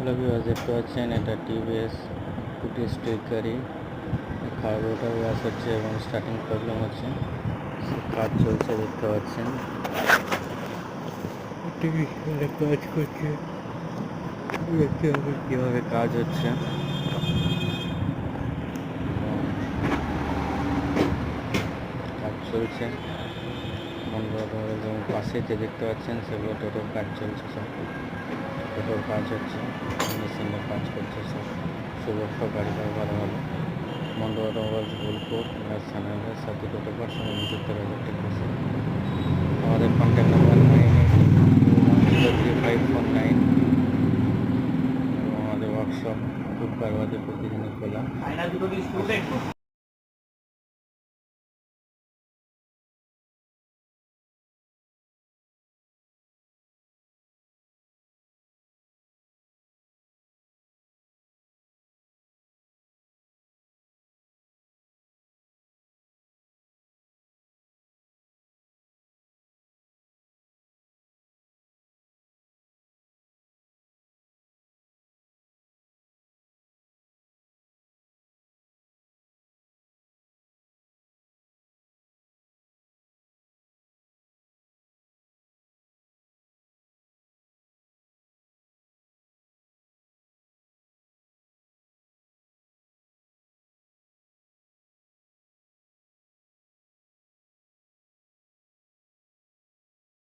Hello viewers, দেখতে পাচ্ছেন এটা টিভিএস 2T স্ট্রিট গাড়ি। কার্বোরেটর গ্যাস হচ্ছে এবং স্টার্টিং প্রবলেম হচ্ছে, কাজ চলছে দেখতে পাচ্ছেন। কাজ করছে, দেখতে হবে কীভাবে কাজ হচ্ছে। কাজ চলছে এবং পাশে যে দেখতে পাচ্ছেন সেগুলো টোটোর কাজ চলছে, সব টোটোর কাজ হচ্ছে, মেশিনের কাজ করছে সব। সুরক্ষ গাড়ি ভালো ভালো মন্ডল অটোমোবাইলস বোলপুর রাজস্থানের সাথে টোটো পার সঙ্গে নিযুক্ত রয়েছে। আমাদের কন্ট্যাক্ট নাম্বার 9881033549 এবং আমাদের ওয়ার্কশপ বুধবার বাদে প্রতিদিনই খোলা।